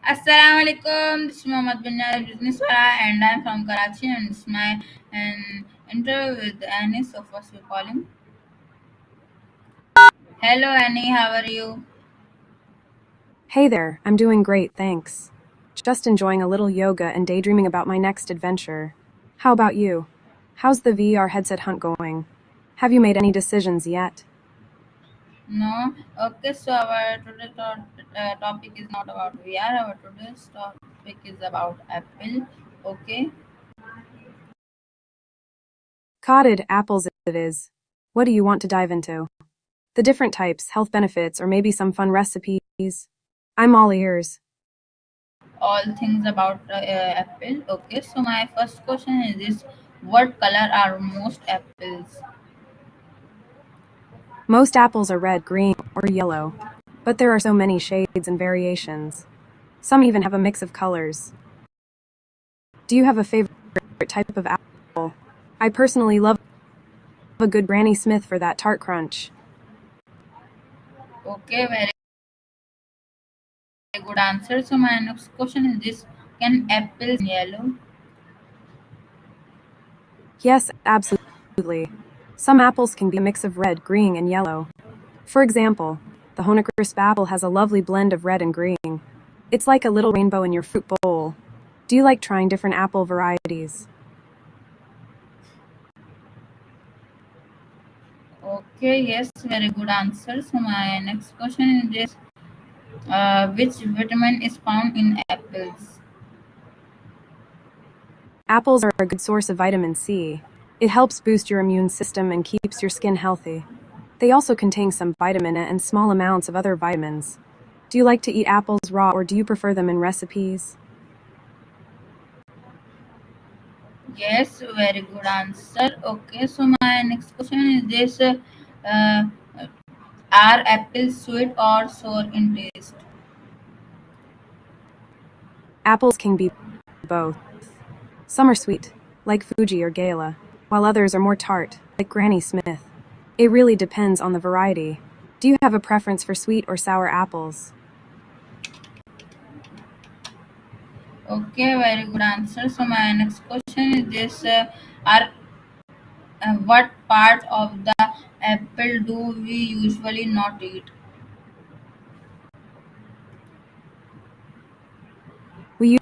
Assalamu alaikum. This is Mohammad bin Business Wala and I'm from Karachi and this is my interview with Annie. So first we call him. Hello Annie, how are you? Hey there, I'm doing great, thanks. Just enjoying a little yoga and daydreaming about my next adventure. How about you? How's the VR headset hunt going? Have you made any decisions yet? No? Okay, so our topic is not about VR. Our today's topic is about Apple. Okay. Codded apples it is. What do you want to dive into? The different types, health benefits, or maybe some fun recipes? I'm all ears. All things about Apple. Okay, so my first question is this: what color are most apples? Most apples are red, green, or yellow. But there are so many shades and variations. Some even have a mix of colors. Do you have a favorite type of apple? I personally love a good Granny Smith for that tart crunch. Okay, very good answer. So my next question is this: can apples in yellow? Yes, absolutely. Some apples can be a mix of red, green, and yellow. For example, the Honeycrisp apple has a lovely blend of red and green. It's like a little rainbow in your fruit bowl. Do you like trying different apple varieties? Okay, yes, very good answer. So my next question is this: which vitamin is found in apples? Apples are a good source of vitamin C. It helps boost your immune system and keeps your skin healthy. They also contain some vitamin A and small amounts of other vitamins. Do you like to eat apples raw or do you prefer them in recipes? Yes, very good answer. Okay, so my next question is this: uh, are apples sweet or sour in taste? Apples can be both. Some are sweet, like Fuji or Gala, while others are more tart, like Granny Smith. It really depends on the variety. Do you have a preference for sweet or sour apples? Okay, very good answer. So my next question is this: are what part of the apple do we usually not eat? We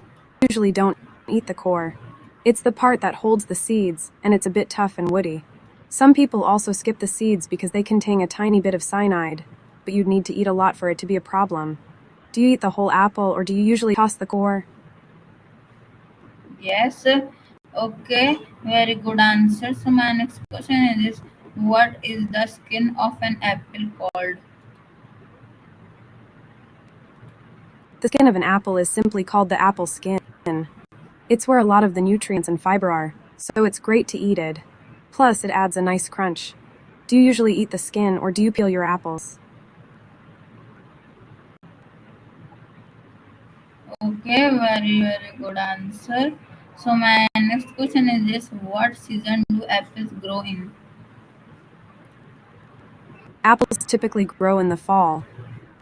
usually don't eat the core. It's the part that holds the seeds, and it's a bit tough and woody. Some people also skip the seeds because they contain a tiny bit of cyanide, but you'd need to eat a lot for it to be a problem. Do you eat the whole apple or do you usually toss the core? Yes. Okay, very good answer. So my next question is this: what is the skin of an apple called? The skin of an apple is simply called the apple skin. It's where a lot of the nutrients and fiber are, so it's great to eat it. Plus, it adds a nice crunch. Do you usually eat the skin or do you peel your apples? Okay, very good answer. So my next question is this: what season do apples grow in? Apples typically grow in the fall.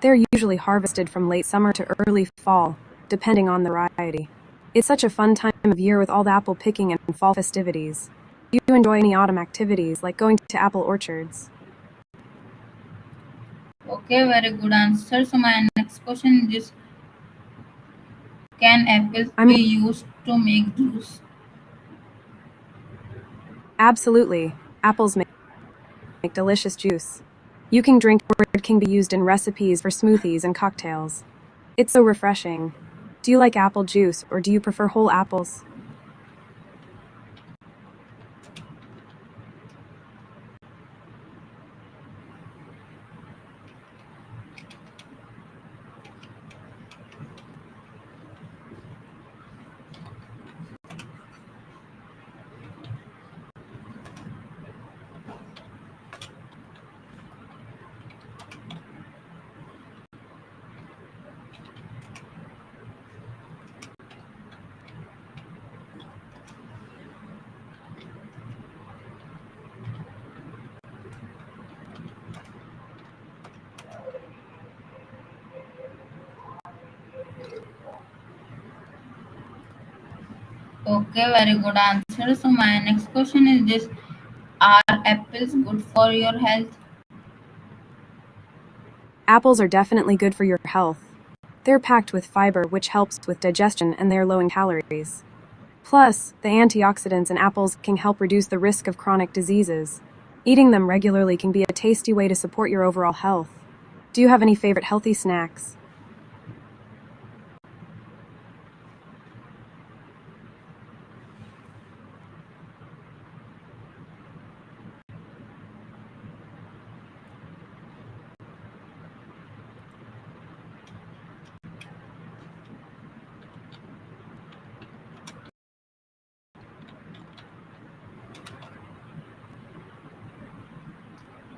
They're usually harvested from late summer to early fall, depending on the variety. It's such a fun time of year with all the apple picking and fall festivities. Do you enjoy any autumn activities like going to apple orchards? Okay, very good answer. So my next question is this: can apples I'm be used to make juice? absolutely. Apples make delicious juice. You can drink or it can be used in recipes for smoothies and cocktails. It's so refreshing. Do you like apple juice or do you prefer whole apples? Okay, very good answer. So my next question is this: are apples good for your health? Apples are definitely good for your health. They're packed with fiber, which helps with digestion, and they're low in calories. Plus, the antioxidants in apples can help reduce the risk of chronic diseases. Eating them regularly can be a tasty way to support your overall health. Do you have any favorite healthy snacks?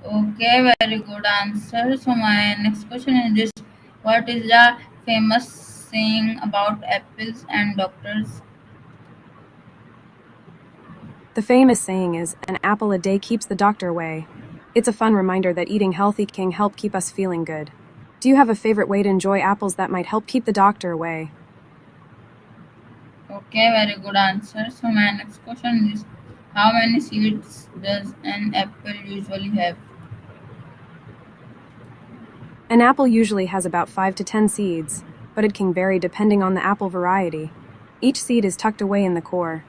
Okay, very good answer. So my next question is this: what is the famous saying about apples and doctors? The famous saying is, an apple a day keeps the doctor away. It's a fun reminder that eating healthy can help keep us feeling good. Do you have a favorite way to enjoy apples that might help keep the doctor away? Okay, very good answer. So my next question is: how many seeds does an apple usually have? An apple usually has about 5 to 10 seeds, but it can vary depending on the apple variety. Each seed is tucked away in the core.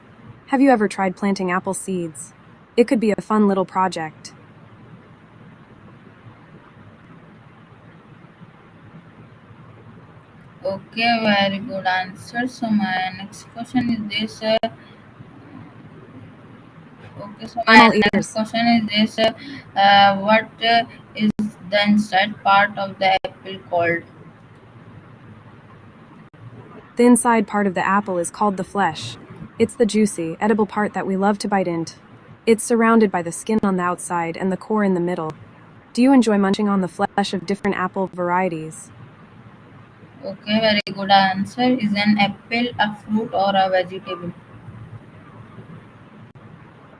Have you ever tried planting apple seeds? It could be a fun little project. Okay, very good answer. So my next question is this: okay, so I'm my all next ears. question is this: what is the inside part of the apple called? The inside part of the apple is called the flesh. It's the juicy, edible part that we love to bite into. It's surrounded by the skin on the outside and the core in the middle. Do you enjoy munching on the flesh of different apple varieties? Okay, very good answer. Is an apple a fruit or a vegetable?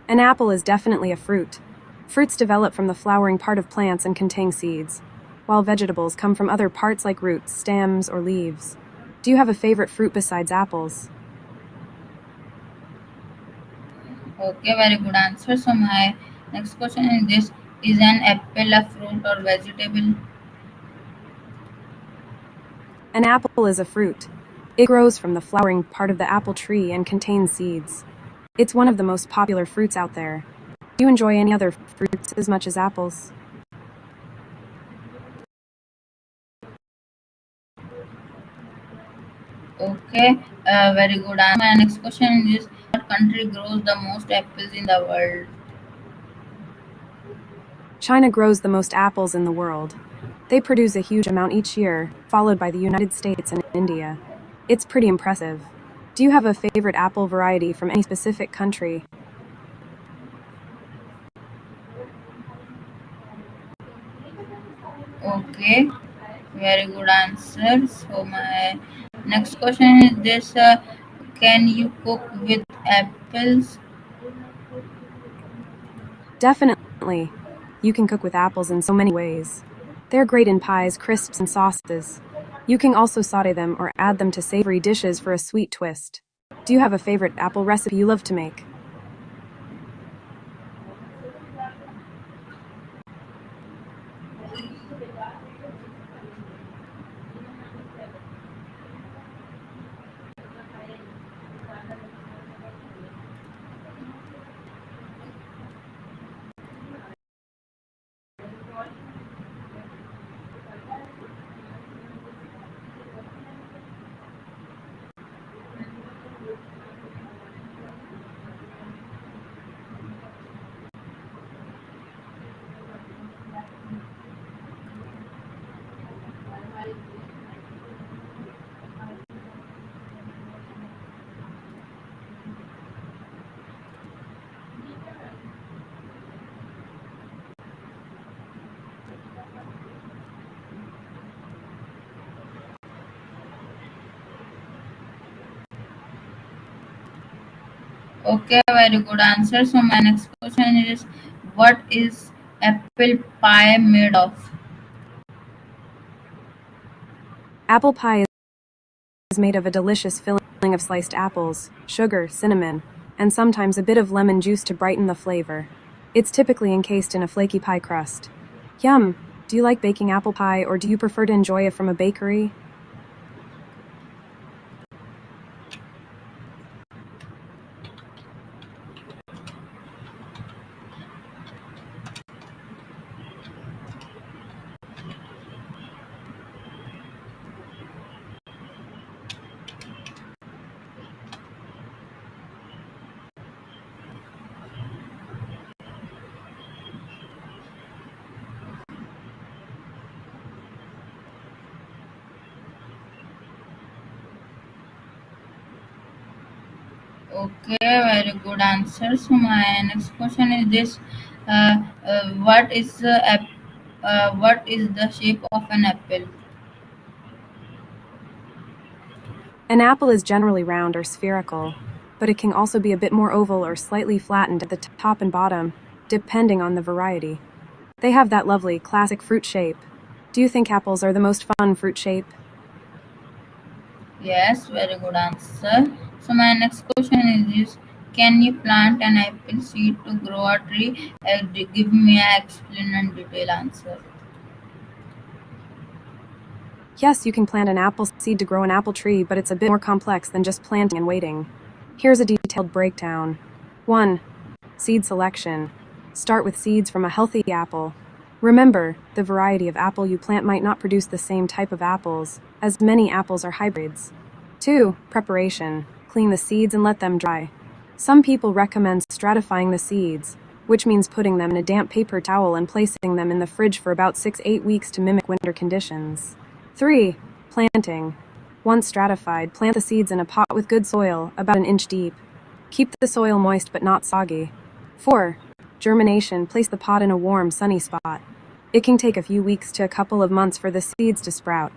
An apple is definitely a fruit. Fruits develop from the flowering part of plants and contain seeds, while vegetables come from other parts like roots, stems, or leaves. Do you have a favorite fruit besides apples? Okay, very good answer. So my next question is this: is an apple a fruit or vegetable? An apple is a fruit. It grows from the flowering part of the apple tree and contains seeds. It's one of the most popular fruits out there. Do you enjoy any other fruits as much as apples? Okay, very good answer. My next question is: what country grows the most apples in the world? China grows the most apples in the world. They produce a huge amount each year, followed by the United States and India. It's pretty impressive. Do you have a favorite apple variety from any specific country? Okay, very good answer. So my next question is this: can you cook with apples? Definitely. You can cook with apples in so many ways. They're great in pies, crisps, and sauces. You can also saute them or add them to savory dishes for a sweet twist. Do you have a favorite apple recipe you love to make? Okay, very good answer. So my next question is: what is apple pie made of? Apple pie is made of a delicious filling of sliced apples, sugar, cinnamon, and sometimes a bit of lemon juice to brighten the flavor. It's typically encased in a flaky pie crust. Yum! Do you like baking apple pie or do you prefer to enjoy it from a bakery? Okay, very good answer. So my next question is this: what is what is the shape of an apple? An apple is generally round or spherical, but it can also be a bit more oval or slightly flattened at the top and bottom, depending on the variety. They have that lovely, classic fruit shape. Do you think apples are the most fun fruit shape? Yes, very good answer. So my next question is this: can you plant an apple seed to grow a tree? Give me an explain and detail answer. Yes, you can plant an apple seed to grow an apple tree, but it's a bit more complex than just planting and waiting. Here's a detailed breakdown. 1. Seed selection. Start with seeds from a healthy apple. Remember, the variety of apple you plant might not produce the same type of apples, as many apples are hybrids. 2. Preparation. Clean the seeds and let them dry. Some people recommend stratifying the seeds, which means putting them in a damp paper towel and placing them in the fridge for about 6-8 weeks to mimic winter conditions. 3. Planting. Once stratified, plant the seeds in a pot with good soil, about an inch deep. Keep the soil moist but not soggy. 4. Germination. Place the pot in a warm, sunny spot. It can take a few weeks to a couple of months for the seeds to sprout.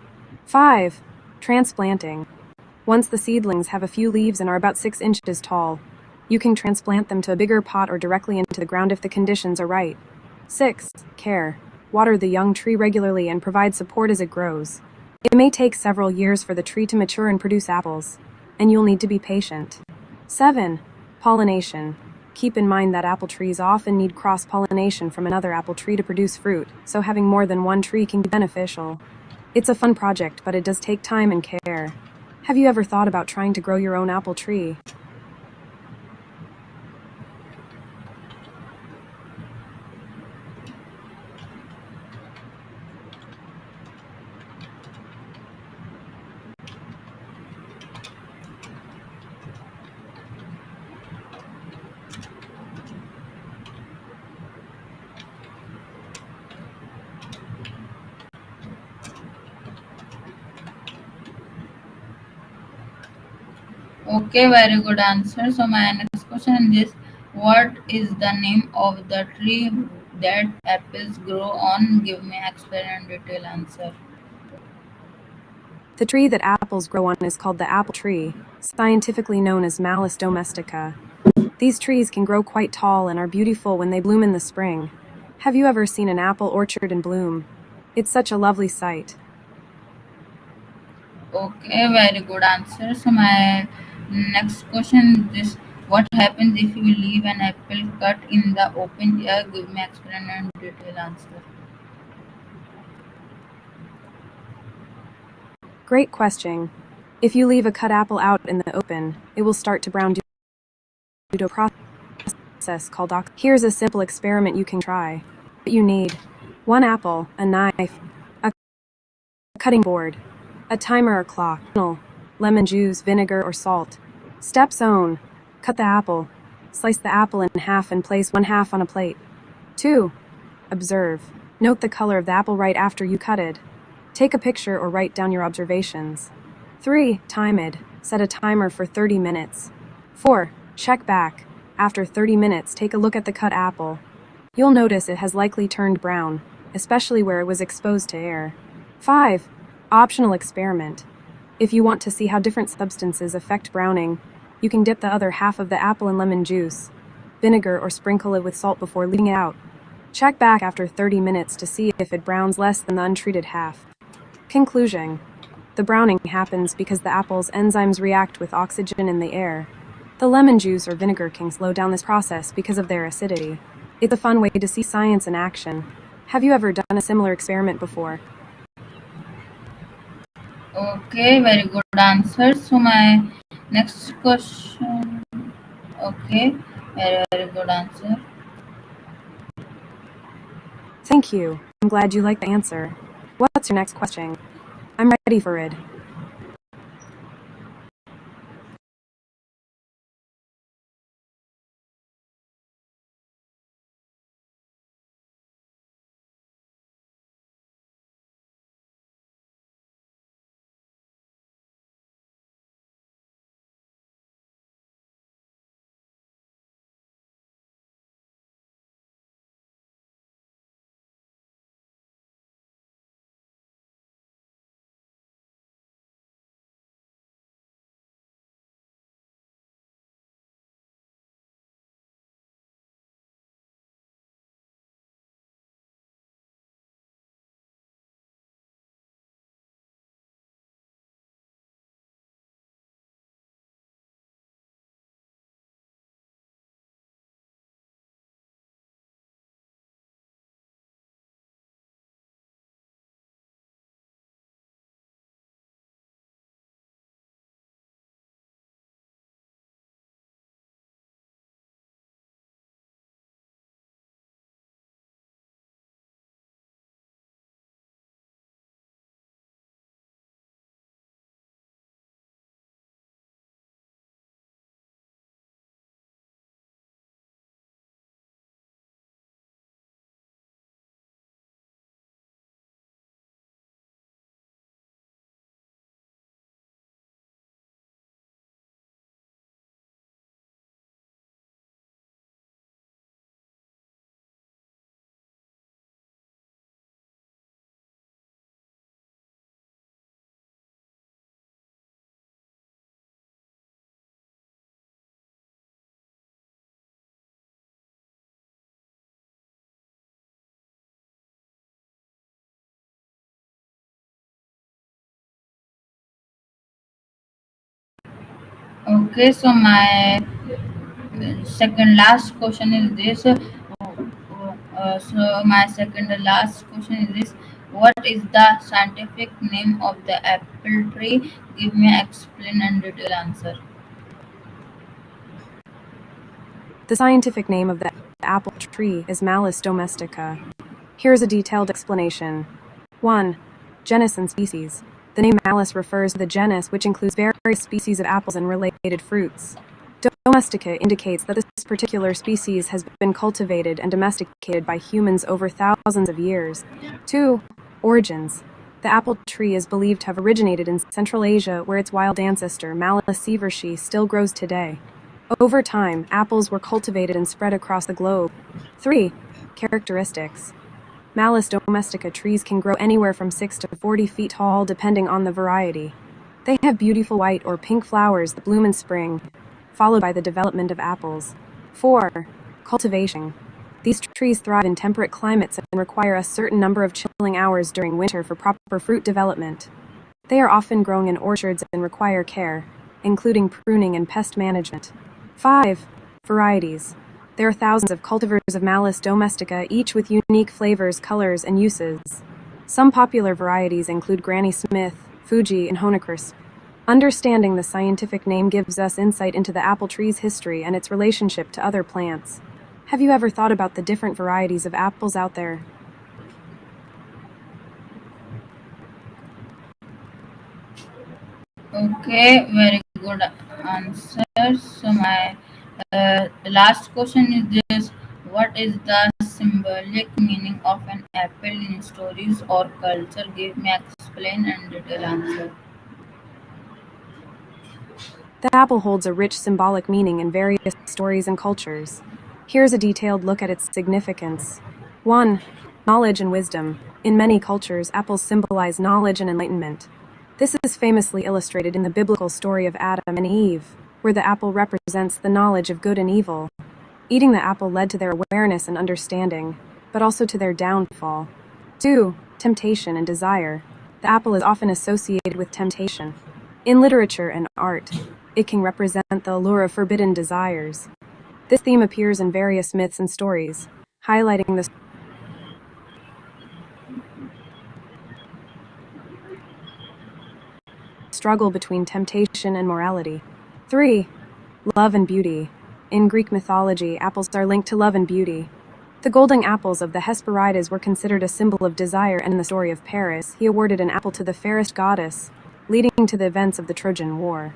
5. Transplanting. Once the seedlings have a few leaves and are about 6 inches tall, you can transplant them to a bigger pot or directly into the ground if the conditions are right. 6. Care. Water the young tree regularly and provide support as it grows. It may take several years for the tree to mature and produce apples, and you'll need to be patient. 7. Pollination. Keep in mind that apple trees often need cross-pollination from another apple tree to produce fruit, so having more than one tree can be beneficial. It's a fun project, but it does take time and care. Have you ever thought about trying to grow your own apple tree? Okay, very good answer. So my next question is what is the name of the tree that apples grow on? Give me explain and detail answer. The tree that apples grow on is called the apple tree, scientifically known as Malus domestica. These trees can grow quite tall and are beautiful when they bloom in the spring. Have you ever seen an apple orchard in bloom? It's such a lovely sight. Okay, very good answer. So my next question is what happens if you leave an apple cut in the open air? Give me explain and detail answer. Great question. If you leave a cut apple out in the open, it will start to brown due to a process called oxidation. Here's a simple experiment you can try. What you need: one apple, a knife, a cutting board, a timer or clock, lemon juice, vinegar, or salt. Step zone. Cut the apple. Slice the apple in half and place one half on a plate. 2. Observe. Note the color of the apple right after you cut it. Take a picture or write down your observations. 3. Time it. Set a timer for 30 minutes. 4. Check back. After 30 minutes, take a look at the cut apple. You'll notice it has likely turned brown, especially where it was exposed to air. 5. Optional experiment. If you want to see how different substances affect browning, you can dip the other half of the apple in lemon juice, vinegar, or sprinkle it with salt before leaving it out. Check back after 30 minutes to see if it browns less than the untreated half. Conclusion. The browning happens because the apple's enzymes react with oxygen in the air. The lemon juice or vinegar can slow down this process because of their acidity. It's a fun way to see science in action. Have you ever done a similar experiment before? Okay, very good answer. So my next question. Okay, very good answer. Thank you. I'm glad you like the answer. What's your next question? I'm ready for it. Okay, so my second last question is this. So my second and last question is this: what is the scientific name of the apple tree? Give me an explain and detailed answer. The scientific name of the apple tree is Malus domestica. Here's a detailed explanation. 1. Genus and species. The name Malus refers to the genus, which includes various species of apples and related fruits. Domestica indicates that this particular species has been cultivated and domesticated by humans over thousands of years. 2. Origins. The apple tree is believed to have originated in Central Asia, where its wild ancestor, Malus sieversii, still grows today. Over time, apples were cultivated and spread across the globe. 3. Characteristics. Malus domestica trees can grow anywhere from 6 to 40 feet tall depending on the variety. They have beautiful white or pink flowers that bloom in spring, followed by the development of apples. 4. Cultivation. These trees thrive in temperate climates and require a certain number of chilling hours during winter for proper fruit development. They are often grown in orchards and require care, including pruning and pest management. 5. Varieties. There are thousands of cultivars of Malus domestica, each with unique flavors, colors, and uses. Some popular varieties include Granny Smith, Fuji, and Honeycrisp. Understanding the scientific name gives us insight into the apple tree's history and its relationship to other plants. Have you ever thought about the different varieties of apples out there? Okay, very good answer. So my last question is this: what is the symbolic meaning of an apple in stories or culture? Give me explain and detailed answer. The apple holds a rich symbolic meaning in various stories and cultures. Here's a detailed look at its significance. 1. Knowledge and wisdom. In many cultures, apples symbolize knowledge and enlightenment. This is famously illustrated in the biblical story of Adam and Eve, where the apple represents the knowledge of good and evil. Eating the apple led to their awareness and understanding, but also to their downfall. 2. Temptation and desire. The apple is often associated with temptation. In literature and art, it can represent the allure of forbidden desires. This theme appears in various myths and stories, highlighting the struggle between temptation and morality. 3. Love and beauty. In Greek mythology, apples are linked to love and beauty. The golden apples of the Hesperides were considered a symbol of desire, and in the story of Paris, he awarded an apple to the fairest goddess, leading to the events of the Trojan War.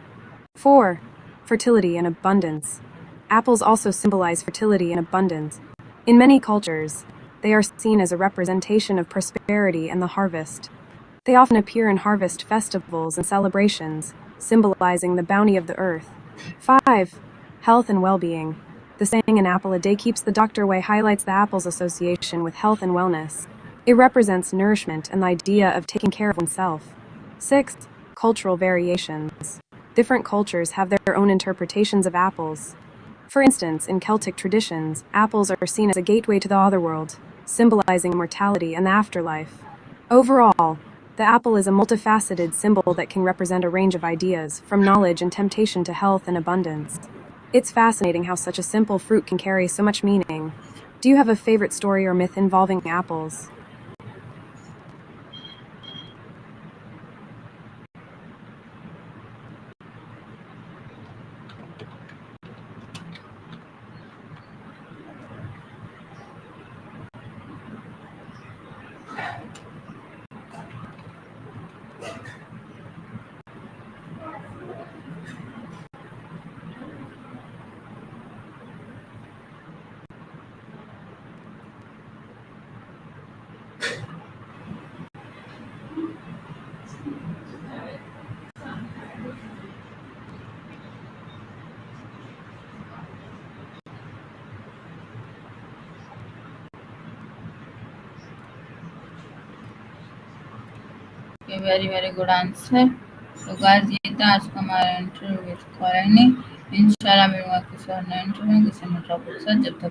4. Fertility and abundance. Apples also symbolize fertility and abundance. In many cultures, they are seen as a representation of prosperity and the harvest. They often appear in harvest festivals and celebrations, symbolizing the bounty of the earth. 5. Health and well-being. The saying "an apple a day keeps the doctor away" highlights the apple's association with health and wellness. It represents nourishment and the idea of taking care of oneself. 6. Cultural variations. Different cultures have their own interpretations of apples. For instance, in Celtic traditions, apples are seen as a gateway to the otherworld, symbolizing immortality and the afterlife. Overall, the apple is a multifaceted symbol that can represent a range of ideas, from knowledge and temptation to health and abundance. It's fascinating how such a simple fruit can carry so much meaning. Do you have a favorite story or myth involving apples? Okay, very very good answer. तो guys ये था आज का हमारा interview with colony. इंशाल्लाह मिलूंगा किसी और नए इंटरव्यू किसी नए टॉपिक के साथ। जब तक